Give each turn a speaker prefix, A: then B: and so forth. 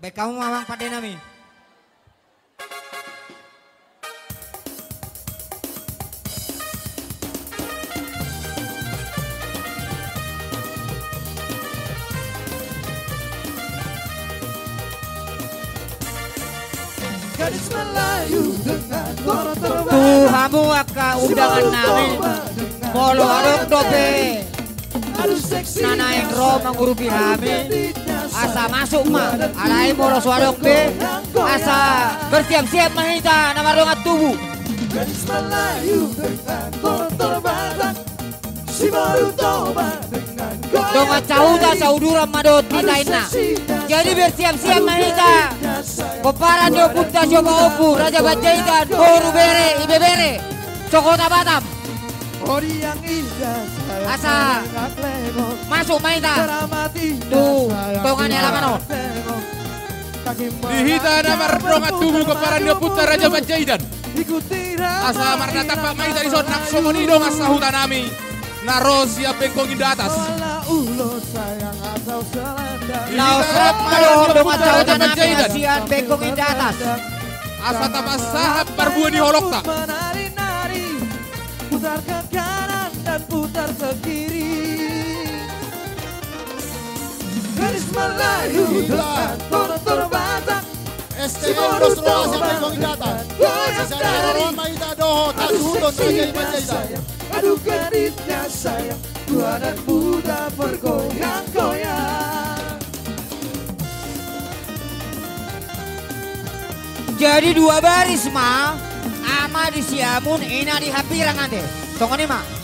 A: Baik kamu mawang pada nami.
B: Gadis Melayu dengan motor
A: Tuhamu aka undangan nami. Molo adok dope. Nana yang roh mengurupi kami. Asa masuk mah, alai molo suadok be. Asa bersiap-siap mahita nama rongat tubuh.
B: Gadis Melayu dengan motor batang, si baru tobat dengan
A: Dongat cauda saudura madot titaina. Jadi bersiap-siap mahita. Peparan do punta coba opu Raja Panjaitan Boru bere ibe bere Cokota Batam.
B: Ori yang indah
A: Asa masuk mahita. Tuh tongannya lamano.
C: Dihita nama rongat tubuh keparan do punta Raja Panjaitan. Asa marna tapak mahita di sonak somonido asa hutanami. Naro siap bengkong indah atas.
A: Lau serap madohon dongat cauda nami asian bengkong indah atas.
C: Asa tapak sahab barbuan di holokta.
B: Menari-nari, putar ke kanan dan putar ke kiri. Gadis Melayu dengan motor batang,
D: STM Los Roas yang bengkong datang. Sejarah Roma ita doho taluhudon Raja Panjaitan.
B: aduh gadisnya sayang, tua dan muda bergoyang-goyang.
A: Jadi dua baris mah ama di siamun ina di hapirang ante. Tongoni mah.